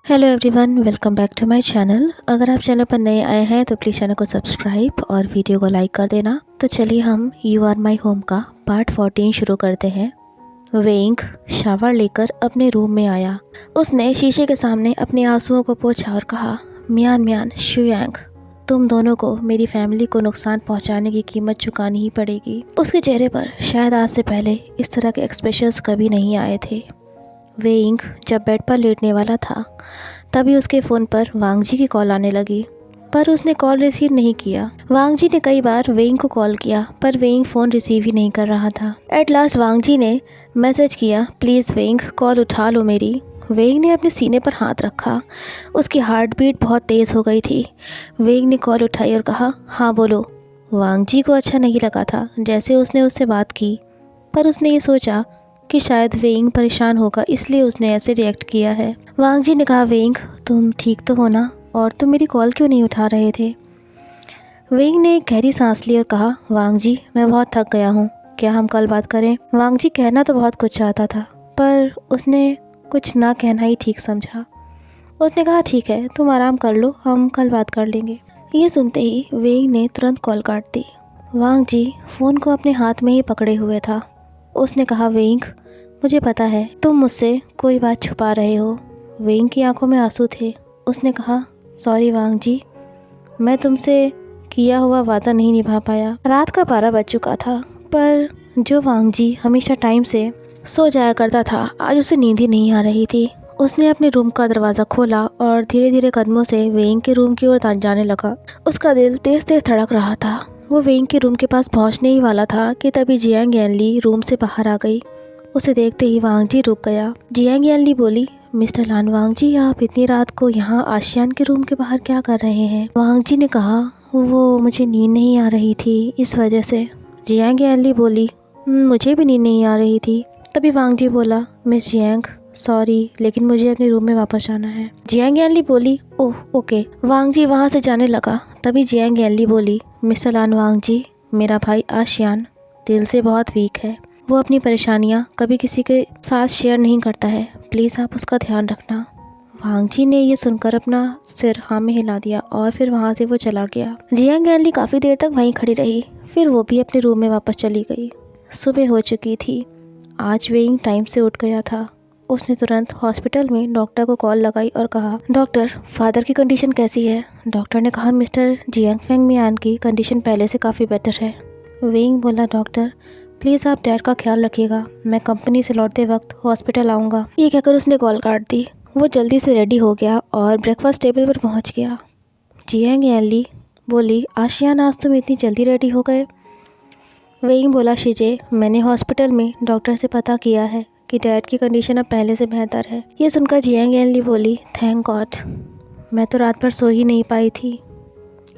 Hello everyone, welcome back to my channel. अगर आप channel पर नए आए हैं तो प्लीज़ चैनल को सब्सक्राइब और वीडियो को लाइक कर देना। तो चलिए हम यू आर माई होम का पार्ट 14 शुरू करते हैं। वेइंग शावर लेकर अपने रूम में आया। उसने शीशे के सामने अपने आंसुओं को पोंछा और कहा, म्यान म्यान शुयांग, तुम दोनों को मेरी फैमिली को नुकसान पहुंचाने की कीमत चुकानी ही पड़ेगी। उसके चेहरे पर शायद आज से पहले इस तरह के एक्सप्रेशंस कभी नहीं आए थे। वेइंग जब बेड पर लेटने वाला था तभी उसके फ़ोन पर वांग जी की कॉल आने लगी, पर उसने कॉल रिसीव नहीं किया। वांग जी ने कई बार वेइंग को कॉल किया पर वेइंग फ़ोन रिसीव ही नहीं कर रहा था। एट लास्ट वांग जी ने मैसेज किया, प्लीज़ वेइंग कॉल उठा लो मेरी। वेइंग ने अपने सीने पर हाथ रखा। उसकी हार्ट बीट बहुत तेज़ हो गई थी। वेइंग ने कॉल उठाई और कहा, हाँ बोलो। वांग जी को अच्छा नहीं लगा था जैसे उसने उससे बात की, पर उसने ये सोचा कि शायद वेइंग परेशान होगा इसलिए उसने ऐसे रिएक्ट किया है। वांग जी ने कहा, वेइंग तुम ठीक तो हो ना, और तुम मेरी कॉल क्यों नहीं उठा रहे थे। वेइंग ने एक गहरी सांस ली और कहा, वांग जी मैं बहुत थक गया हूँ, क्या हम कल बात करें। वांग जी कहना तो बहुत कुछ चाहता था पर उसने कुछ ना कहना ही ठीक समझा। उसने कहा, ठीक है तुम आराम कर लो, हम कल बात कर लेंगे। ये सुनते ही वेइंग ने तुरंत कॉल काट दी। वांग जी फ़ोन को अपने हाथ में ही पकड़े हुए था। उसने कहा, वेइंग मुझे पता है तुम मुझसे कोई बात छुपा रहे हो। वेइंग की आंखों में आंसू थे। उसने कहा, सॉरी वांग जी, मैं तुमसे किया हुआ वादा नहीं निभा पाया। रात का 12 बज चुका था पर जो वांग जी हमेशा टाइम से सो जाया करता था आज उसे नींद ही नहीं आ रही थी। उसने अपने रूम का दरवाज़ा खोला और धीरे धीरे कदमों से वेइंग के रूम की ओर जाने लगा। उसका दिल तेज तेज धड़क रहा था। वो वेइंग के रूम के पास पहुंचने ही वाला था कि तभी जियांग यानली रूम से बाहर आ गई। उसे देखते ही वांग जी रुक गया। जियांग यानली बोली, मिस्टर लान वांग जी, आप इतनी रात को यहाँ आशियान के रूम के बाहर क्या कर रहे हैं। वांग जी ने कहा, वो मुझे नींद नहीं आ रही थी इस वजह से। जियांग यानली बोली, मुझे भी नींद नहीं आ रही थी। तभी वांग जी बोला, मिस जियांग सॉरी लेकिन मुझे अपने रूम में वापस जाना है। जियांग यानली बोली, ओह ओके। वांग जी वहाँ से जाने लगा। तभी जियांग यानली बोली, मिस्टर लान वांग जी, मेरा भाई आशियान दिल से बहुत वीक है। वो अपनी परेशानियाँ कभी किसी के साथ शेयर नहीं करता है, प्लीज़ आप उसका ध्यान रखना। वांग जी ने ये सुनकर अपना सिर हाँ में हिला दिया और फिर वहाँ से वो चला गया। जियांग यानली काफ़ी देर तक वहीं खड़ी रही, फिर वो भी अपने रूम में वापस चली गई। सुबह हो चुकी थी। आज वेइंग टाइम से उठ गया था। उसने तुरंत हॉस्पिटल में डॉक्टर को कॉल लगाई और कहा, डॉक्टर फादर की कंडीशन कैसी है। डॉक्टर ने कहा, मिस्टर जियांग फेंग मियान की कंडीशन पहले से काफ़ी बेटर है। वेइंग बोला, डॉक्टर प्लीज़ आप डैड का ख्याल रखिएगा, मैं कंपनी से लौटते वक्त हॉस्पिटल आऊँगा। ये कहकर उसने कॉल काट दी। वो जल्दी से रेडी हो गया और ब्रेकफास्ट टेबल पर पहुँच गया। जियांग यानली बोली, आशियान आज तुम इतनी जल्दी रेडी हो गए। वेइंग बोला, शिजे मैंने हॉस्पिटल में डॉक्टर से पता किया है कि डैड की कंडीशन अब पहले से बेहतर है। ये सुनकर जियांग यानली बोली, थैंक गॉड, मैं तो रात भर सो ही नहीं पाई थी।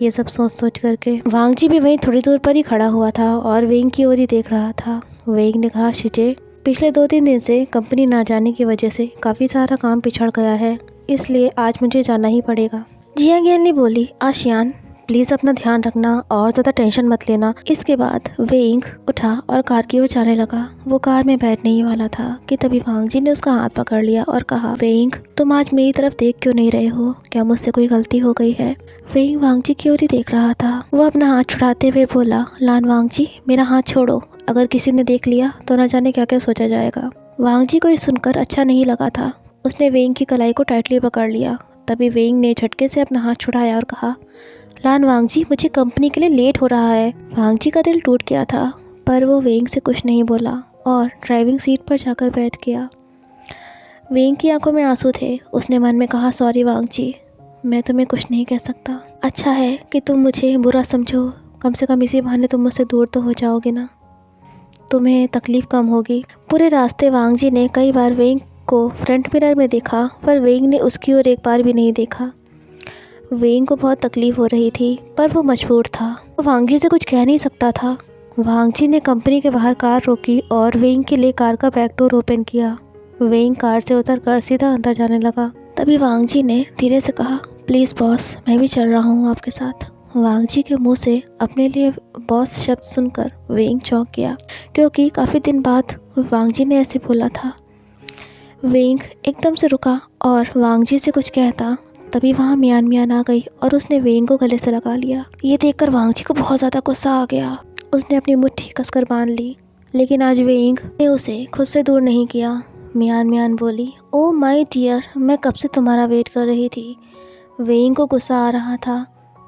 ये सब सोच सोच करके वांग जी भी वहीं थोड़ी दूर पर ही खड़ा हुआ था और वेइंग की ओर ही देख रहा था। वेइंग ने कहा, शिजे पिछले 2-3 दिन से कंपनी ना जाने की वजह से काफ़ी सारा काम पिछड़ गया है, इसलिए आज मुझे जाना ही पड़ेगा। जियांग यानली बोली, आशियान प्लीज़ अपना ध्यान रखना और ज़्यादा टेंशन मत लेना। इसके बाद वेइंग उठा और कार की ओर जाने लगा। वो कार में बैठने ही वाला था कि तभी वांग जी ने उसका हाथ पकड़ लिया और कहा, वेइंग तुम आज मेरी तरफ देख क्यों नहीं रहे हो, क्या मुझसे कोई गलती हो गई है। वेइंग वांग जी की ओर ही देख रहा था। वो अपना हाथ छुड़ाते हुए बोला, लान वांग जी मेरा हाथ छोड़ो, अगर किसी ने देख लिया तो न जाने क्या क्या सोचा जाएगा। वांग जी को ये सुनकर अच्छा नहीं लगा था। उसने वेइंग की कलाई को टाइटली पकड़ लिया। तभी वेइंग ने झटके से अपना हाथ छुड़ाया और कहा, लान वांग जी मुझे कंपनी के लिए लेट हो रहा है। वांग जी का दिल टूट गया था पर वो वेइंग से कुछ नहीं बोला और ड्राइविंग सीट पर जाकर बैठ गया। वेइंग की आंखों में आंसू थे। उसने मन में कहा, सॉरी वांग जी, मैं तुम्हें कुछ नहीं कह सकता। अच्छा है कि तुम मुझे बुरा समझो, कम से कम इसी बहाने तुम मुझसे दूर तो हो जाओगे ना, तुम्हें तकलीफ़ कम होगी। पूरे रास्ते वांग जी ने कई बार वेइंग को फ्रंट मिरर में देखा पर वेइंग ने उसकी ओर एक बार भी नहीं देखा। वेइंग को बहुत तकलीफ़ हो रही थी पर वो मजबूर था। वो वांग जी से कुछ कह नहीं सकता था। वांग जी ने कंपनी के बाहर कार रोकी और वेइंग के लिए कार का बैक डोर ओपन किया। वेइंग कार से उतरकर सीधा अंदर जाने लगा। तभी वांग जी ने धीरे से कहा, प्लीज़ बॉस मैं भी चल रहा हूँ आपके साथ। वांग जी के मुंह से अपने लिए बॉस शब्द सुनकर वेइंग चौंक गया क्योंकि काफ़ी दिन बाद वांग जी ने ऐसे बोला था। वेंग एकदम से रुका और वांग जी से कुछ कहता, तभी वहाँ मियान मियान आ गई और उसने वेंग को गले से लगा लिया। ये देखकर वांग जी को बहुत ज़्यादा गुस्सा आ गया। उसने अपनी मुट्ठी कसकर बांध ली, लेकिन आज वेंग ने उसे खुद से दूर नहीं किया। मियान मियान बोली, ओ माय डियर, मैं कब से तुम्हारा वेट कर रही थी। वेंग को गुस्सा आ रहा था,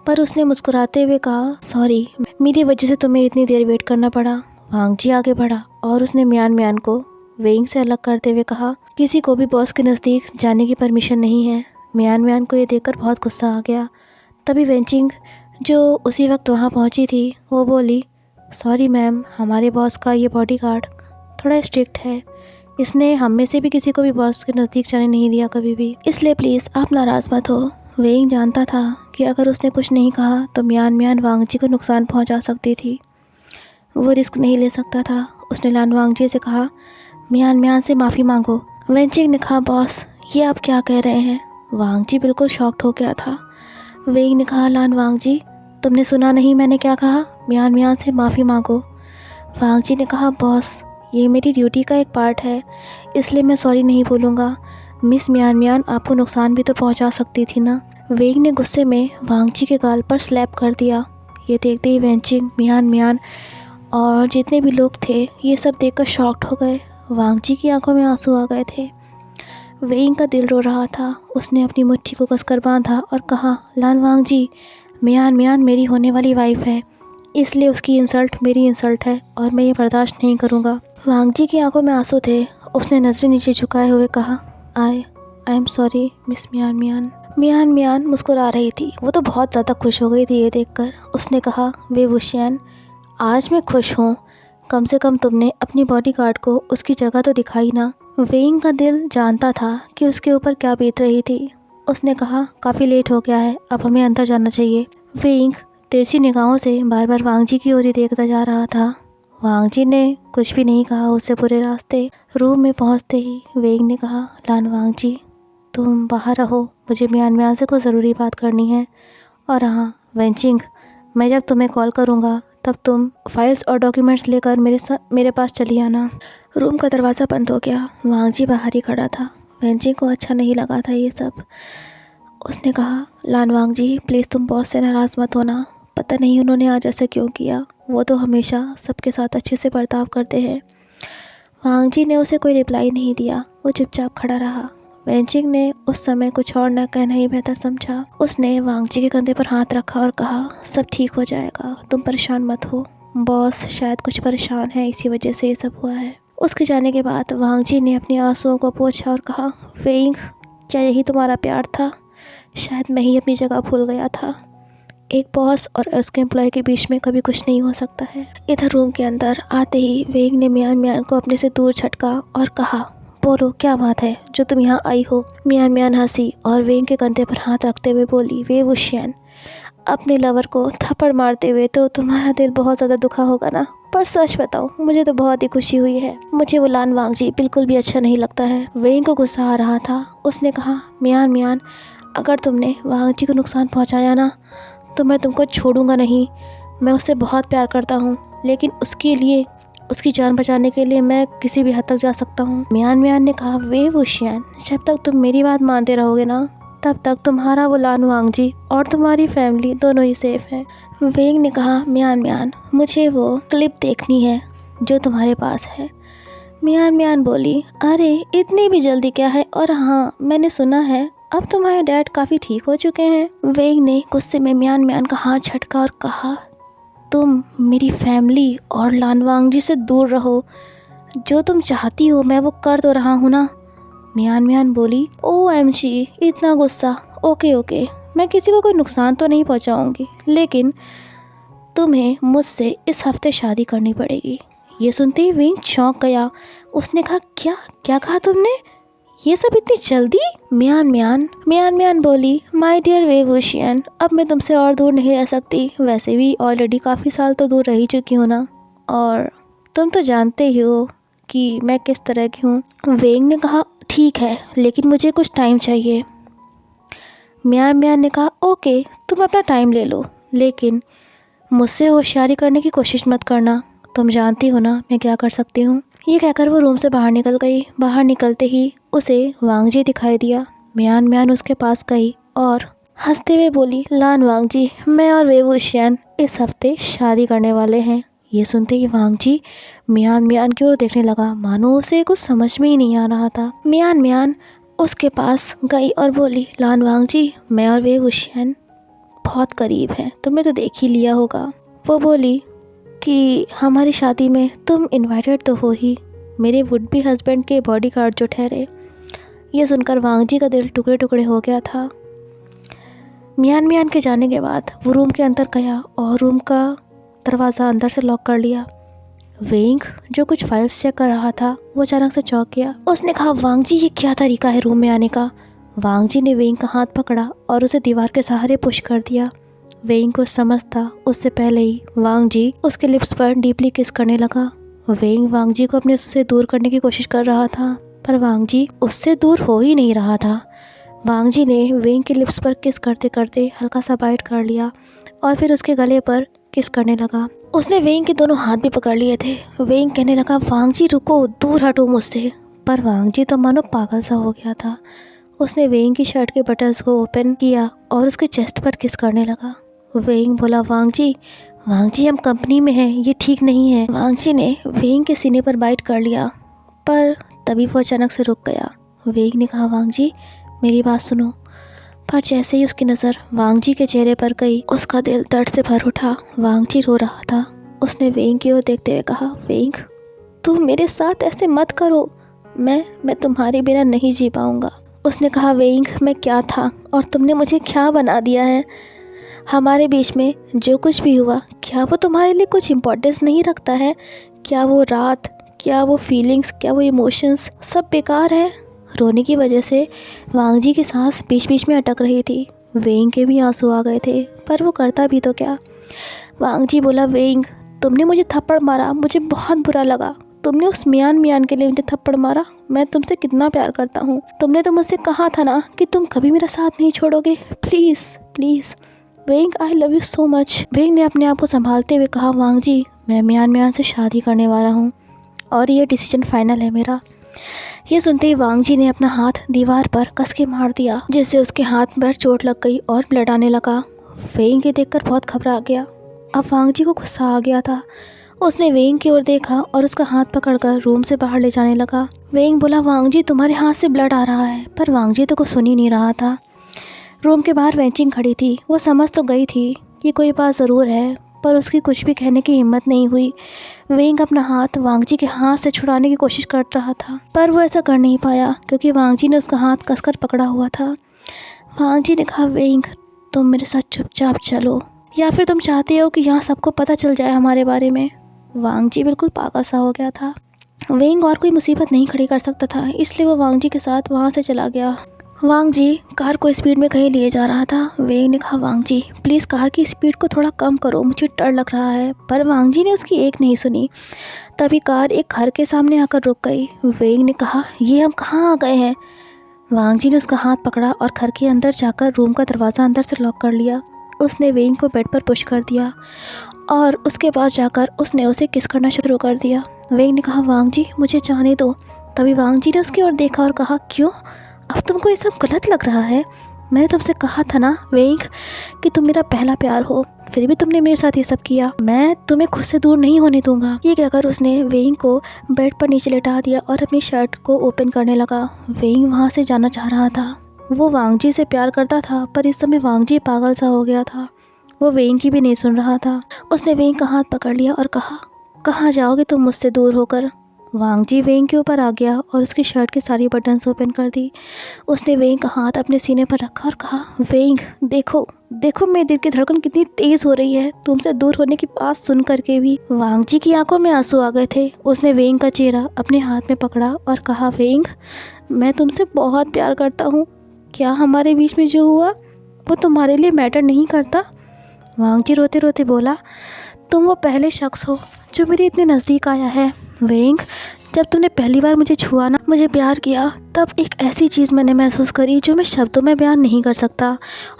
पर उसने मुस्कुराते हुए कहा, सॉरी, मेरी वजह से तुम्हें इतनी देर वेट करना पड़ा। वांग जी आगे बढ़ा और उसने मियान मियान को वेंग से अलग करते हुए कहा, किसी को भी बॉस के नज़दीक जाने की परमिशन नहीं है। मियान मियान को ये देखकर बहुत गुस्सा आ गया। तभी वेंचिंग, जो उसी वक्त वहाँ पहुँची थी, वो बोली, सॉरी मैम, हमारे बॉस का ये बॉडीगार्ड थोड़ा स्ट्रिक्ट है। इसने हम में से भी किसी को भी बॉस के नज़दीक जाने नहीं दिया कभी भी, इसलिए प्लीज़ आप नाराज़ मत हो। वेंग जानता था कि अगर उसने कुछ नहीं कहा तो मियान मियान वांग जी को नुकसान पहुंचा सकती थी। वो रिस्क नहीं ले सकता था। उसने लान वांग जी से कहा, मियान मियान से माफ़ी मांगो। वेंचिंग ने कहा, बॉस ये आप क्या कह रहे हैं। वांग जी बिल्कुल शॉक्ड हो गया था। वेंग ने कहा, लान वांग जी, तुमने सुना नहीं मैंने क्या कहा, मियान मियान से माफ़ी मांगो। वांग जी ने कहा, बॉस ये मेरी ड्यूटी का एक पार्ट है, इसलिए मैं सॉरी नहीं बोलूँगा। मिस मियान मियान आपको नुकसान भी तो पहुंचा सकती थी ना। वेंग ने गुस्से में वांग जी के गाल पर स्लैप कर दिया। ये देखते ही वेंचिंग, मियान मियान और जितने भी लोग थे, ये सब देखकर शॉक्ड हो गए। वांग जी की आंखों में आंसू आ गए थे। वेंग का दिल रो रहा था। उसने अपनी मुट्ठी को कसकर बांधा और कहा, लान वांग जी, मियान मियान मेरी होने वाली वाइफ है, इसलिए उसकी इंसल्ट मेरी इंसल्ट है और मैं ये बर्दाश्त नहीं करूँगा। वांग जी की आंखों में आंसू थे। उसने नज़रें नीचे झुकाए हुए कहा, आई एम सॉरी मिस मियान मियान। मियान मियान मुस्कुरा रही थी। वो तो बहुत ज़्यादा खुश हो गई थी ये देखकर। उसने कहा, वे वुशियन, आज मैं खुश हूँ, कम से कम तुमने अपनी बॉडीगार्ड को उसकी जगह तो दिखाई ना। वेंग का दिल जानता था कि उसके ऊपर क्या बीत रही थी। उसने कहा, काफ़ी लेट हो गया है, अब हमें अंदर जाना चाहिए। वेंग तिरछी निगाहों से बार बार वांग जी की ओर ही देखता जा रहा था। वांग जी ने कुछ भी नहीं कहा उससे पूरे रास्ते। रूम में पहुंचते ही वेंग ने कहा, लान वांग जी, तुम बाहर रहो, मुझे मियान मियान से कोई ज़रूरी बात करनी है। और हाँ वेंचिंग, मैं जब तुम्हें कॉल करूँगा तब तुम फाइल्स और डॉक्यूमेंट्स लेकर मेरे पास चली आना। रूम का दरवाज़ा बंद हो गया। वांग जी बाहर ही खड़ा था। वेंचिंग को अच्छा नहीं लगा था ये सब। उसने कहा, लान वांग जी, प्लीज़ तुम बॉस से नाराज़ मत होना, पता नहीं उन्होंने आज ऐसा क्यों किया, वो तो हमेशा सबके साथ अच्छे से बर्ताव करते हैं। वांग जी ने उसे कोई रिप्लाई नहीं दिया। वो चुपचाप खड़ा रहा। वेंचिंग ने उस समय कुछ और न कहना ही बेहतर समझा। उसने वांग जी के कंधे पर हाथ रखा और कहा, सब ठीक हो जाएगा, तुम परेशान मत हो। बॉस शायद कुछ परेशान है, इसी वजह से ये सब हुआ है। उसके जाने के बाद वांग जी ने अपने आंसुओं को पोंछा और कहा, वेंग, क्या यही तुम्हारा प्यार था? शायद मैं ही अपनी जगह भूल गया था। एक बॉस और उसके एम्प्लॉय के बीच में कभी कुछ नहीं हो सकता है। इधर रूम के अंदर आते ही वेंग ने मियान मियान को अपने से दूर झटका और कहा, बोलो क्या बात है जो तुम यहाँ आई हो। मियान मियान हंसी और वेंग के कंधे पर हाथ रखते हुए बोली, वे वुशियन, अपने लवर को थप्पड़ मारते हुए तो तुम्हारा दिल बहुत ज़्यादा दुखा होगा ना, पर सच बताओ मुझे तो बहुत ही खुशी हुई है। मुझे वो लान वांग जी बिल्कुल भी अच्छा नहीं लगता है। वेंग को गुस्सा आ रहा था। उसने कहा, मियान मियान, अगर तुमने वांग जी को नुकसान पहुँचाया ना तो मैं तुमको छोड़ूंगा नहीं। मैं उससे बहुत प्यार करता हूँ, लेकिन उसके लिए, उसकी जान बचाने के लिए मैं किसी भी हद तक जा सकता हूँ। मियान मियान ने कहा, वे वुशियन, जब तक तुम मेरी बात मानते रहोगे ना, तब तक तुम्हारा वो लान वांग जी और तुम्हारी फैमिली दोनों ही सेफ हैं। वेंग ने कहा, मियान मियान, मुझे वो क्लिप देखनी है जो तुम्हारे पास है। मियान मियान बोली, अरे इतनी भी जल्दी क्या है, और हाँ मैंने सुना है अब तुम्हारे डैड काफ़ी ठीक हो चुके हैं। वेंग ने गुस्से में मियान मियान का हाथ झटका और कहा, तुम मेरी फैमिली और लान वांग जी से दूर रहो। जो तुम चाहती हो मैं वो कर तो रहा हूँ ना। मियान मियान बोली, OMG, इतना गुस्सा, ओके ओके, मैं किसी को कोई नुकसान तो नहीं पहुँचाऊँगी, लेकिन तुम्हें मुझसे इस हफ्ते शादी करनी पड़ेगी। ये सुनते ही वेंग चौंक गया। उसने कहा, क्या क्या कहा तुमने, ये सब इतनी जल्दी? मियान मियान बोली, माय डियर वे वुशियन, अब मैं तुमसे और दूर नहीं रह सकती। वैसे भी ऑलरेडी काफ़ी साल तो दूर रह ही चुकी हूँ ना, और तुम तो जानते ही हो कि मैं किस तरह की हूँ। वेंग ने कहा, ठीक है, लेकिन मुझे कुछ टाइम चाहिए। मियान मियान ने कहा, ओके, तुम अपना टाइम ले लो, लेकिन मुझसे होशियारी करने की कोशिश मत करना। तुम जानती हो ना मैं क्या कर सकती हूँ। ये कहकर वो रूम से बाहर निकल गई। बाहर निकलते ही उसे वांगजी दिखाई दिया। म्यान म्यान उसके पास गई और हंसते हुए बोली, लान वांगजी, मैं और वेवू शियान इस हफ्ते शादी करने वाले हैं। ये सुनते ही वांगजी म्यान म्यान की ओर देखने लगा, मानो उसे कुछ समझ में ही नहीं आ रहा था। म्यान म्यान उसके पास गई और बोली, लान वांगजी, मैं और वेवू शियान बहुत करीब हैं, तुमने तो देख ही लिया होगा। वो बोली कि हमारी शादी में तुम इनवाइटेड तो हो ही, मेरे वुड बी हस्बैंड के बॉडीगार्ड जो ठहरे। ये सुनकर वांगजी का दिल टुकड़े टुकड़े हो गया था। म्यान म्यान के जाने के बाद वो रूम के अंदर गया और रूम का दरवाज़ा अंदर से लॉक कर लिया। वेंग जो कुछ फाइल्स चेक कर रहा था वो अचानक से चौंक गया। उसने कहा, वांगजी, ये क्या तरीका है रूम में आने का। वांगजी ने वेंग का हाथ पकड़ा और उसे दीवार के सहारे पुश कर दिया। वेंग को समझता उससे पहले ही वांगजी उसके लिप्स पर डीपली किस करने लगा। वेंग वांगजी को अपने उससे दूर करने की कोशिश कर रहा था, पर वांगजी उससे दूर हो ही नहीं रहा था। वांगजी ने वेंग के लिप्स पर किस करते करते हल्का सा बाइट कर लिया और फिर उसके गले पर किस करने लगा। उसने वेंग के दोनों हाथ भी पकड़ लिए थे। वेंग कहने लगा, वांगजी रुको, दूर हटो मुझसे। पर वांगजी तो मानो पागल सा हो गया था। उसने वेंग की शर्ट के बटन्स को ओपन किया और उसके चेस्ट पर किस करने लगा। वेंग बोला, वांगजी, वांगजी, हम कंपनी में हैं, ये ठीक नहीं है। वांगजी ने वेंग के सीने पर बाइट कर लिया, पर तभी वो अचानक से रुक गया। वेंग ने कहा, वांगजी, मेरी बात सुनो। पर जैसे ही उसकी नज़र वांगजी के चेहरे पर गई, उसका दिल दर्द से भर उठा। वांगजी रो रहा था। उसने वेंग की ओर देखते हुए कहा, वेंग, तुम मेरे साथ ऐसे मत करो, मैं तुम्हारे बिना नहीं जी पाऊँगा। उसने कहा, वेंग, मैं क्या था और तुमने मुझे क्या बना दिया है। हमारे बीच में जो कुछ भी हुआ, क्या वो तुम्हारे लिए कुछ इम्पोर्टेंस नहीं रखता है? क्या वो रात, क्या वो फीलिंग्स, क्या वो इमोशंस सब बेकार है? रोने की वजह से वांगजी की सांस बीच बीच में अटक रही थी। वेंग के भी आंसू आ गए थे, पर वो करता भी तो क्या। वांगजी बोला, वेंग, तुमने मुझे थप्पड़ मारा, मुझे बहुत बुरा लगा। तुमने उस म्यान म्यान के लिए मुझे थप्पड़ मारा। मैं तुमसे कितना प्यार करता हूँ। तुमने तो मुझसे कहा था ना कि तुम कभी मेरा साथ नहीं छोड़ोगे। प्लीज़ प्लीज़ वेंग, I love you so much. वेंग ने अपने आप को संभालते हुए कहा, वांगजी, मैं म्यान म्यान से शादी करने वाला हूँ और ये डिसीजन फाइनल है मेरा। ये सुनते ही वांगजी ने अपना हाथ दीवार पर कस के मार दिया, जिससे उसके हाथ पर चोट लग गई और ब्लड आने लगा। वेंग ये देखकर बहुत घबरा गया। अब वांगजी को गुस्सा आ गया था। उसने वेंग की ओर देखा और उसका हाथ पकड़कर रूम से बाहर ले जाने लगा। वेंग बोला, वांगजी, तुम्हारे हाथ से ब्लड आ रहा है। पर वांगजी तो कुछ सुन ही नहीं रहा था। रूम के बाहर वेंचिंग खड़ी थी। वो समझ तो गई थी कि कोई बात ज़रूर है, पर उसकी कुछ भी कहने की हिम्मत नहीं हुई। वेंग अपना हाथ वांगजी के हाथ से छुड़ाने की कोशिश कर रहा था, पर वो ऐसा कर नहीं पाया क्योंकि वांगजी ने उसका हाथ कसकर पकड़ा हुआ था। वांगजी ने कहा, वेंग, तुम मेरे साथ चुपचाप चलो, या फिर तुम चाहते हो कि यहाँ सबको पता चल जाए हमारे बारे में। वांगजी बिल्कुल पागल सा हो गया था। वेंग और कोई मुसीबत नहीं खड़ी कर सकता था, इसलिए वो वांगजी के साथ वहाँ से चला गया। वांगजी कार को स्पीड में कहीं लिए जा रहा था। वेंग ने कहा, वांगजी, प्लीज़ कार की स्पीड को थोड़ा कम करो, मुझे डर लग रहा है। पर वांगजी ने उसकी एक नहीं सुनी। तभी कार एक घर के सामने आकर रुक गई। वेंग ने कहा, ये हम कहाँ आ गए हैं? वांगजी ने उसका हाथ पकड़ा और घर के अंदर जाकर रूम का दरवाज़ा अंदर से लॉक कर लिया। उसने वेंग को बेड पर पुश कर दिया और उसके बाद जाकर उसने उसे किस करना शुरू कर दिया। वेंग ने कहा, वांगजी, मुझे जाने दो। तभी वांगजी ने उसकी ओर देखा और कहा, क्यों, अब तुमको ये सब गलत लग रहा है? मैंने तुमसे कहा था ना वेंग कि तुम मेरा पहला प्यार हो, फिर भी तुमने मेरे साथ ये सब किया। मैं तुम्हें खुद से दूर नहीं होने दूंगा। ये कहकर उसने वेंग को बेड पर नीचे लेटा दिया और अपनी शर्ट को ओपन करने लगा। वेंग वहाँ से जाना चाह रहा था। वो वांगजी से प्यार करता था, पर इस समय वांगजी पागल सा हो गया था। वो वेंग की भी नहीं सुन रहा था। उसने वेंग का हाथ पकड़ लिया और कहा, कहाँ जाओगे तुम मुझसे दूर होकर? वांगजी वेंग के ऊपर आ गया और उसकी शर्ट की सारी बटन्स ओपन कर दी। उसने वेंग का हाथ अपने सीने पर रखा और कहा, वेंग, देखो देखो मेरे दिल की धड़कन कितनी तेज़ हो रही है तुमसे दूर होने की बात सुन करके भी। वांगजी की आंखों में आंसू आ गए थे। उसने वेंग का चेहरा अपने हाथ में पकड़ा और कहा, वेंग, मैं तुमसे बहुत प्यार करता हूँ। क्या हमारे बीच में जो हुआ वो तुम्हारे लिए मैटर नहीं करता? वांगजी रोते रोते बोला, तुम वो पहले शख्स हो जो मेरे इतने नज़दीक आया है। वेंग, जब तुमने पहली बार मुझे छुआ ना, मुझे प्यार किया, तब एक ऐसी चीज़ मैंने महसूस करी जो मैं शब्दों में बयान नहीं कर सकता।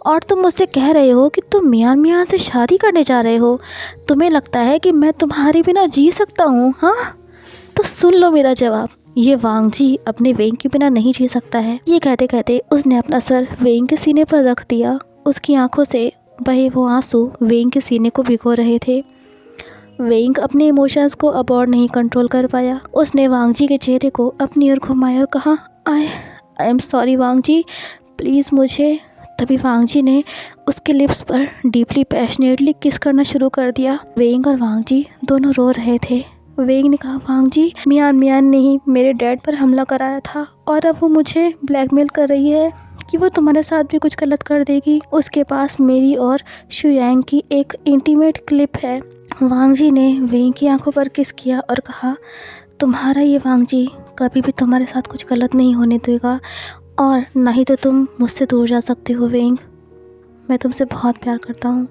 और तुम मुझसे कह रहे हो कि तुम मियान मियान से शादी करने जा रहे हो। तुम्हें लगता है कि मैं तुम्हारे बिना जी सकता हूँ? हाँ, तो सुन लो मेरा जवाब, ये वांग जी अपने वेंग के बिना नहीं जी सकता है। ये कहते कहते उसने अपना सर वेंग के सीने पर रख दिया। उसकी आंखों से बहे वो आंसू वेंग के सीने को भिगो रहे थे। वेंग अपने इमोशंस को अब और नहीं कंट्रोल कर पाया। उसने वांग जी के चेहरे को अपनी ओर घुमाया और कहा, I am sorry Wang ji, please मुझे। तभी वांग जी ने उसके लिप्स पर डीपली पैशनेटली किस करना शुरू कर दिया। वेंग और वांग जी दोनों रो रहे थे। वेंग ने कहा, वांग जी, मियान ने मेरे डैड पर हमला कराया था और अब वो मुझे ब्लैकमेल कर रही है कि वो तुम्हारे साथ भी कुछ गलत कर देगी। उसके पास मेरी और शुयांग की एक इंटीमेट क्लिप है। वांग जी ने वेंग की आंखों पर किस किया और कहा, तुम्हारा ये वांग जी कभी भी तुम्हारे साथ कुछ गलत नहीं होने देगा और ना ही तो तुम मुझसे दूर जा सकते हो वेंग। मैं तुमसे बहुत प्यार करता हूँ।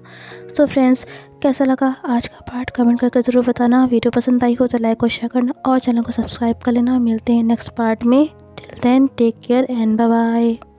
सो फ्रेंड्स, कैसा लगा आज का पार्ट कमेंट करके ज़रूर बताना। वीडियो पसंद आई हो तो लाइक और शेयर करना और चैनल को सब्सक्राइब कर लेना। मिलते हैं नेक्स्ट पार्ट में। Till then take care and bye bye.